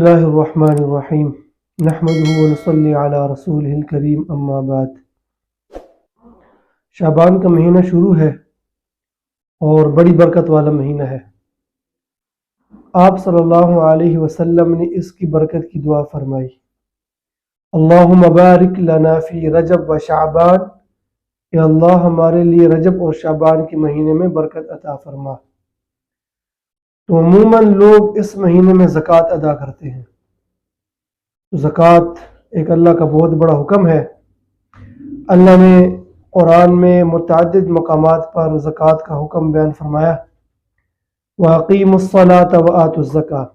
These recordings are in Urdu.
اللہ الرحمن الرحیم نحمده ونصلی علی رسولہ الکریم اما بعد۔ شعبان کا مہینہ شروع ہے اور بڑی برکت والا مہینہ ہے۔ آپ صلی اللہ علیہ وسلم نے اس کی برکت کی دعا فرمائی، اللہم بارک لنا فی رجب و شعبان، اے اللہ ہمارے لیے رجب اور شعبان کے مہینے میں برکت عطا فرما۔ تو عموماً لوگ اس مہینے میں زکوٰۃ ادا کرتے ہیں۔ تو زکوٰۃ ایک اللہ کا بہت بڑا حکم ہے۔ اللہ نے قرآن میں متعدد مقامات پر زکوٰۃ کا حکم بیان فرمایا، وَأَقِیمُوا الصَّلَاةَ وَآتُوا الزَّکَاةَ۔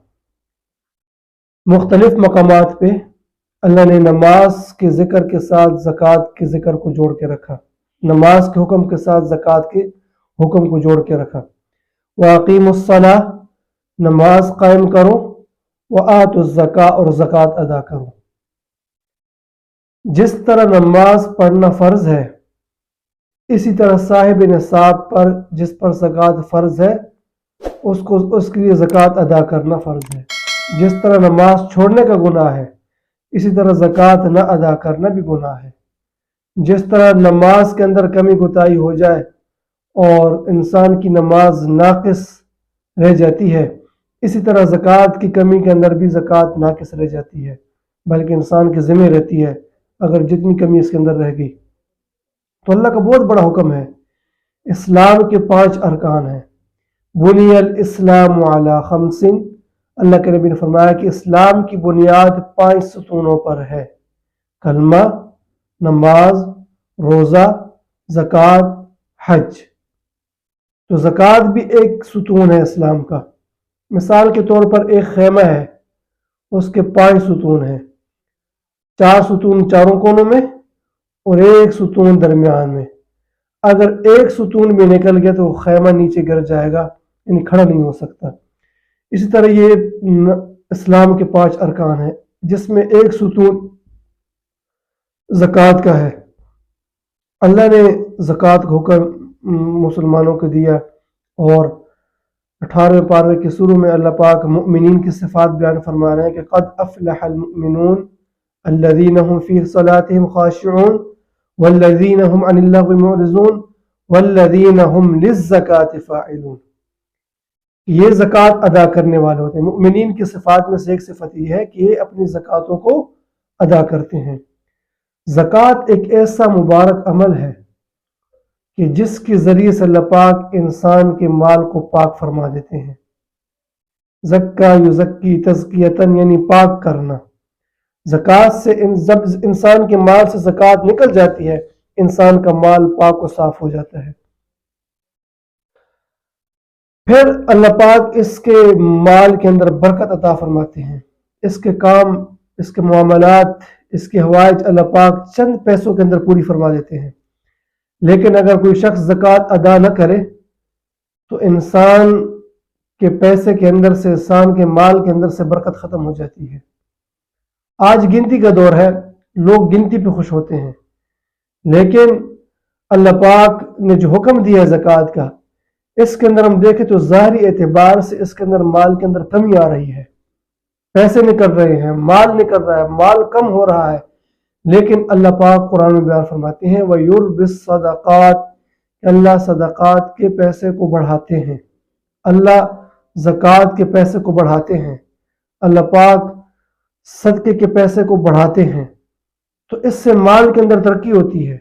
مختلف مقامات پہ اللہ نے نماز کے ذکر کے ساتھ زکوٰۃ کے ذکر کو جوڑ کے رکھا، نماز کے حکم کے ساتھ زکوٰۃ کے حکم کو جوڑ کے رکھا۔ وَأَقِیمُوا الصَّلَاةَ، نماز قائم کرو، وَآتُوا الزَّکَاةَ، اور زکوٰۃ ادا کرو۔ جس طرح نماز پڑھنا فرض ہے، اسی طرح صاحب نصاب پر جس پر زکوٰۃ فرض ہے اس کے لیے زکوٰۃ ادا کرنا فرض ہے۔ جس طرح نماز چھوڑنے کا گناہ ہے، اسی طرح زکوٰۃ نہ ادا کرنا بھی گناہ ہے۔ جس طرح نماز کے اندر کمی کوتاہی ہو جائے اور انسان کی نماز ناقص رہ جاتی ہے، اسی طرح زکوٰۃ کی کمی کے اندر بھی زکوٰۃ ناقص رہ جاتی ہے، بلکہ انسان کے ذمہ رہتی ہے اگر جتنی کمی اس کے اندر رہ گئی۔ تو اللہ کا بہت بڑا حکم ہے۔ اسلام کے 5 ارکان ہیں۔ بنی الاسلام علی 5، اللہ کے نبی نے فرمایا کہ اسلام کی بنیاد 5 ستونوں پر ہے: کلمہ، نماز، روزہ، زکوٰۃ، حج۔ تو زکوٰۃ بھی ایک ستون ہے اسلام کا۔ مثال کے طور پر ایک خیمہ ہے، اس کے 5 ستون ہیں، 4 ستون چاروں کونوں میں اور ایک ستون درمیان میں۔ اگر ایک ستون بھی نکل گیا تو خیمہ نیچے گر جائے گا، یعنی کھڑا نہیں ہو سکتا۔ اسی طرح یہ اسلام کے 5 ارکان ہیں، جس میں ایک ستون زکوٰۃ کا ہے۔ اللہ نے زکوٰۃ کا حکم مسلمانوں کو دیا، اور 18ویں پارے کے شروع میں اللہ پاک مؤمنین کی صفات بیان فرما رہے ہیں کہ قد افلح المؤمنون الذین هم فی صلاتهم خاشعون والذین هم عن اللغو معرضون والذین هم للزکاة فاعلون۔ یہ زکوٰۃ ادا کرنے والے ہوتے ہیں۔ مؤمنین کی صفات میں سے ایک صفت یہ ہے کہ یہ اپنی زکوٰۃوں کو ادا کرتے ہیں۔ زکوٰۃ ایک ایسا مبارک عمل ہے کہ جس کے ذریعے سے اللہ پاک انسان کے مال کو پاک فرما دیتے ہیں۔ زکا یزکی تزکیتاً، یعنی پاک کرنا۔ زکوٰۃ سے جب انسان کے مال سے زکوٰۃ نکل جاتی ہے، انسان کا مال پاک و صاف ہو جاتا ہے۔ پھر اللہ پاک اس کے مال کے اندر برکت عطا فرماتے ہیں۔ اس کے کام، اس کے معاملات، اس کے حوائج اللہ پاک چند پیسوں کے اندر پوری فرما دیتے ہیں۔ لیکن اگر کوئی شخص زکوٰۃ ادا نہ کرے تو انسان کے پیسے کے اندر سے، انسان کے مال کے اندر سے برکت ختم ہو جاتی ہے۔ آج گنتی کا دور ہے، لوگ گنتی پہ خوش ہوتے ہیں، لیکن اللہ پاک نے جو حکم دیا ہے زکوٰۃ کا، اس کے اندر ہم دیکھیں تو ظاہری اعتبار سے اس کے اندر مال کے اندر کمی آ رہی ہے، پیسے نکل رہے ہیں، مال نکل رہا ہے، مال کم ہو رہا ہے۔ لیکن اللہ پاک قرآن میں بیان فرماتے ہیں وَيُرْبِ الصَّدَقَاتِ، اللہ صدقات کے پیسے کو بڑھاتے ہیں، اللہ زکوٰۃ کے پیسے کو بڑھاتے ہیں، اللہ پاک صدقے کے پیسے کو بڑھاتے ہیں۔ تو اس سے مال کے اندر ترقی ہوتی ہے،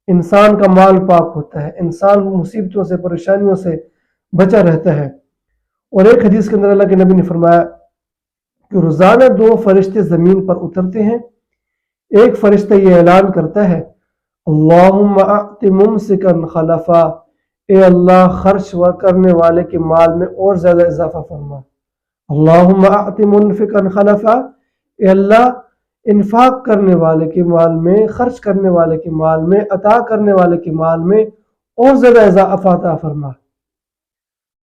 انسان کا مال پاک ہوتا ہے، انسان مصیبتوں سے، پریشانیوں سے بچا رہتا ہے۔ اور ایک حدیث کے اندر اللہ کے نبی نے فرمایا کہ روزانہ 2 فرشتے زمین پر اترتے ہیں۔ ایک فرشتہ یہ اعلان کرتا ہے اللہم اعط ممسکا خلفا، اے اللہ خرچ کرنے والے کے مال میں اور زیادہ اضافہ فرما۔ اللہم اعط منفقا خلفا، اے اللہ انفاق کرنے والے کے مال میں، خرچ کرنے والے کے مال میں، عطا کرنے والے کے مال میں اور زیادہ اضافہ عطا فرما۔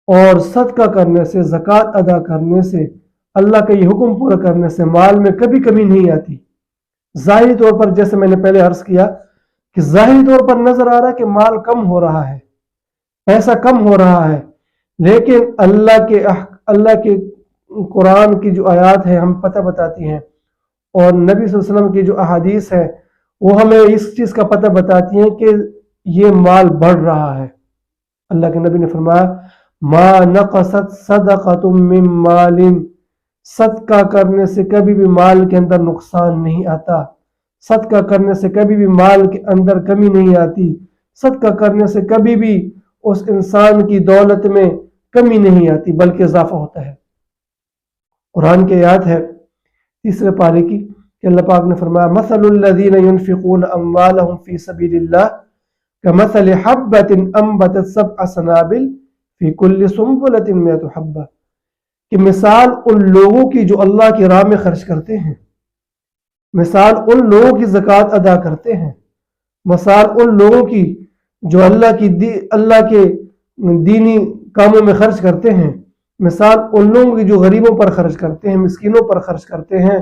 اور صدقہ کرنے سے، زکوٰۃ ادا کرنے سے، اللہ کا یہ حکم پورا کرنے سے مال میں کبھی کمی نہیں آتی۔ ظاہری طور پر جیسے میں نے پہلے عرض کیا کہ ظاہری طور پر نظر آ رہا ہے کہ مال کم ہو رہا ہے، پیسہ کم ہو رہا ہے، لیکن اللہ کے قرآن کی جو آیات ہیں ہم پتہ بتاتی ہیں، اور نبی صلی اللہ علیہ وسلم کی جو احادیث ہیں وہ ہمیں اس چیز کا پتہ بتاتی ہیں کہ یہ مال بڑھ رہا ہے۔ اللہ کے نبی نے فرمایا ما نقصت صدقۃ من مال، صدقہ کرنے سے کبھی بھی مال کے اندر نقصان نہیں آتا، صدقہ کرنے سے کبھی بھی مال کے اندر کمی نہیں آتی، صدقہ کرنے سے کبھی بھی اس انسان کی دولت میں کمی نہیں آتی بلکہ اضافہ ہوتا ہے۔ قرآن کی آیات ہے 3 پارے کی کہ اللہ پاک نے فرمایا مثل الذین ينفقون اموالهم فی سبیل اللہ کمثل حبۃ انبتت 7 سنابل فی کل سنبلۃ 100 حبہ، کہ مثال ان لوگوں کی جو اللہ کی راہ میں خرچ کرتے ہیں، مثال ان لوگوں کی زکوٰۃ ادا کرتے ہیں، مثال ان لوگوں کی جو اللہ کے دینی کاموں میں خرچ کرتے ہیں، مثال ان لوگوں کی جو غریبوں پر خرچ کرتے ہیں، مسکینوں پر خرچ کرتے ہیں،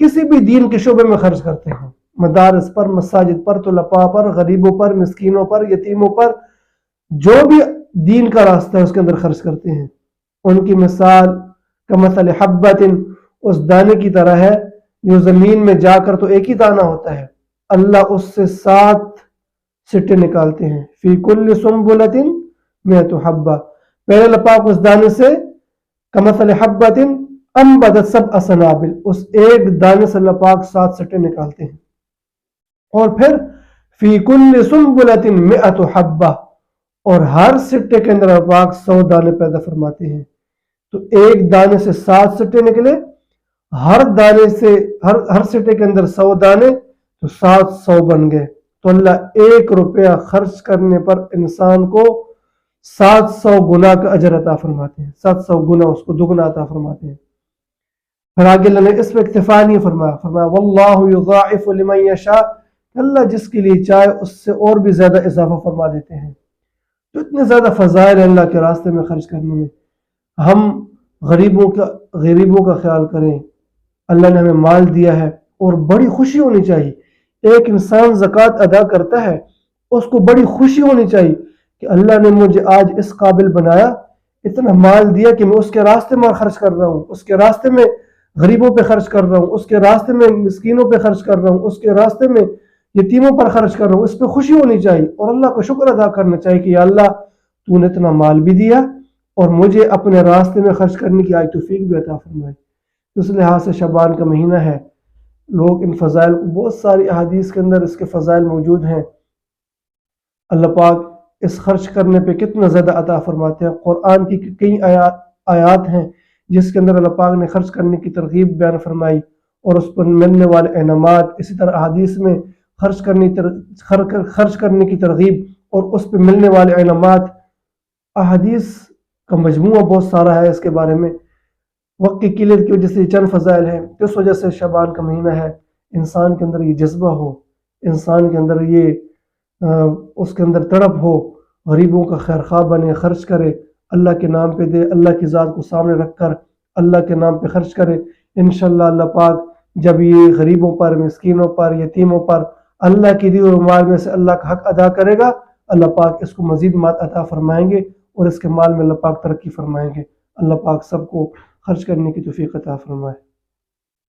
کسی بھی دین کے شعبے میں خرچ کرتے ہیں، مدارس پر، مساجد پر، طلباء پر، غریبوں پر، مسکینوں پر، یتیموں پر، جو بھی دین کا راستہ ہے اس کے اندر خرچ کرتے ہیں، ان کی مثال کمثل حبۃ، اس دانے کی طرح ہے جو زمین میں جا کر تو ایک ہی دانہ ہوتا ہے، اللہ اس سے 7 سٹے نکالتے ہیں، فی کل سنبلۃ 100 حبہ، پہلے اللہ پاک اس دانے سے کمثل حبۃ انبتت 7 سنابل، اس ایک دانے سے اللہ پاک 7 سٹے نکالتے ہیں، اور پھر فی کل سنبلۃ 100 حبہ، اور ہر سٹے کے اندر اللہ پاک 100 دانے پیدا فرماتے ہیں، تو ایک دانے سے 7 سٹے نکلے، ہر دانے سے ہر سٹے کے اندر 100 دانے، تو 700 بن گئے، تو اللہ 1 روپیہ خرچ کرنے پر انسان کو 700 گنا کا اجر عطا فرماتے ہیں، 700 گنا اس کو دگنا عطا فرماتے ہیں۔ پھر آگے اللہ نے اس پہ اکتفا نہیں فرمایا واللہ یضاعف لمن یشاء، اللہ جس کے لیے چاہے اس سے اور بھی زیادہ اضافہ فرما دیتے ہیں۔ تو اتنے زیادہ فضائل ہیں اللہ کے راستے میں خرچ کرنے میں، ہم غریبوں کا خیال کریں، اللہ نے ہمیں مال دیا ہے اور بڑی خوشی ہونی چاہیے، ایک انسان زکوٰۃ ادا کرتا ہے اس کو بڑی خوشی ہونی چاہیے کہ اللہ نے مجھے آج اس قابل بنایا، اتنا مال دیا کہ میں اس کے راستے میں خرچ کر رہا ہوں، اس کے راستے میں غریبوں پہ خرچ کر رہا ہوں، اس کے راستے میں مسکینوں پہ خرچ کر رہا ہوں، اس کے راستے میں یتیموں پر خرچ کر رہا ہوں، اس پہ خوشی ہونی چاہیے اور اللہ کو شکر ادا کرنا چاہیے کہ یا اللہ تو نے اتنا مال بھی دیا اور مجھے اپنے راستے میں خرچ کرنے کی آج توفیق بھی عطا فرمائی۔ اس لحاظ سے شعبان کا مہینہ ہے، لوگ ان فضائل کو، بہت ساری احادیث کے اندر اس کے فضائل موجود ہیں، اللہ پاک اس خرچ کرنے پہ کتنا زیادہ عطا فرماتے ہیں۔ قرآن کی کئی آیات ہیں جس کے اندر اللہ پاک نے خرچ کرنے کی ترغیب بیان فرمائی اور اس پر ملنے والے انعامات، اسی طرح احادیث میں خرچ کرنے کی ترغیب اور اس پہ ملنے والے انعامات، احادیث کا مجموعہ بہت سارا ہے اس کے بارے میں، وقت کی قلت کی وجہ سے چند فضائل ہیں، اس وجہ سے شعبان کا مہینہ ہے، انسان کے اندر یہ جذبہ ہو، انسان کے اندر یہ اس کے اندر تڑپ ہو، غریبوں کا خیر خواہ بنے، خرچ کرے، اللہ کے نام پہ دے، اللہ کی ذات کو سامنے رکھ کر اللہ کے نام پہ خرچ کرے، انشاءاللہ اللہ پاک جب یہ غریبوں پر، مسکینوں پر، یتیموں پر اللہ کی دی ہوئی مال میں سے اللہ کا حق ادا کرے گا، اللہ پاک اس کو مزید مال عطا فرمائیں گے اور اس کے مال میں اللہ پاک ترقی فرمائیں گے۔ اللہ پاک سب کو خرچ کرنے کی توفیق عطا فرمائے۔